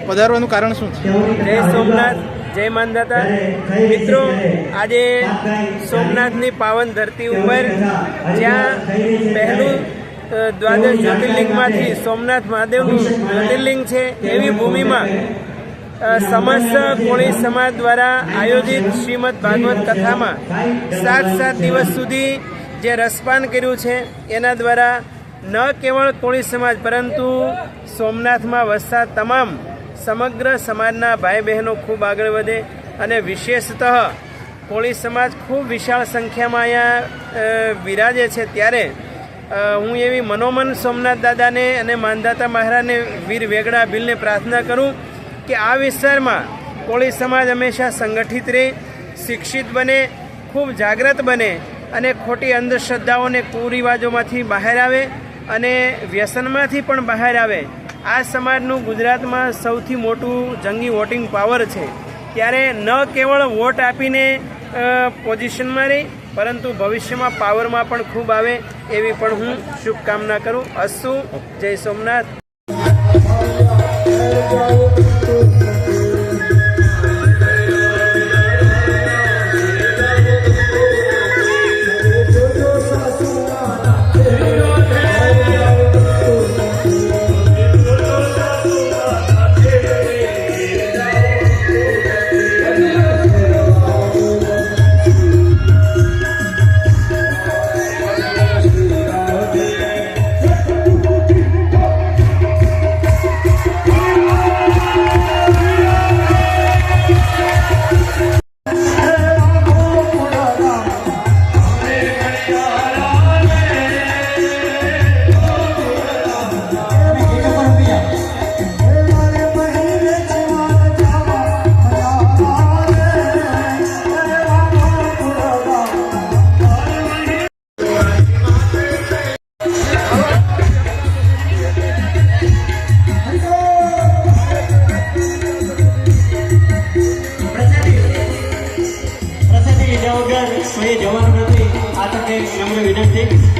પધારવાનું કારણ શું છે? જય સોમનાથ, જય માનદાતા મિત્રો। આજે સોમનાથની પાવન ધરતી ઉપર જ્યાં પહેલું દ્વાદશ જ્યોતિર્લિંગમાંથી સોમનાથ મહાદેવનું જ્યોતિર્લિંગ છે, એવી ભૂમિમાં સમસ્ત કોળી સમાજ દ્વારા આયોજિત શ્રીમદ ભાગવત કથામાં 7 દિવસ સુધી જે રસપાન કર્યું છે, એના દ્વારા ન કેવળ કોળી સમાજ પરંતુ સોમનાથમાં વસતા તમામ સમગ્ર સમાજના ભાઈ બહેનો ખૂબ આગળ વધે અને વિશેષતઃ કોળી સમાજ ખૂબ વિશાળ સંખ્યામાં અહીંયા વિરાજે છે। ત્યારે હું એવી મનોમન સોમનાથ દાદાને અને માનદાતા મહારાજને વીર વેગડા ભીલને પ્રાર્થના કરું કે આ વિસ્તારમાં કોળી સમાજ હંમેશા સંગઠિત રહે, શિક્ષિત બને, ખૂબ જાગૃત બને અને ખોટી અંધશ્રદ્ધાઓને કુરિવાજોમાંથી બહાર આવે અને વ્યસનમાંથી પણ બહાર આવે। આ સમાજનું ગુજરાતમાં સૌથી મોટું જંગી વોટિંગ પાવર છે। ત્યારે ન કેવળ વોટ આપીને પોઝિશનમાં રહી પરંતુ ભવિષ્યમાં પાવરમાં પણ ખૂબ આવે એવી પણ હું શુભકામના કરું। અસ્તુ, જય સોમનાથ। જવાનું નથી આ તકે નમ્ર વિનંતી।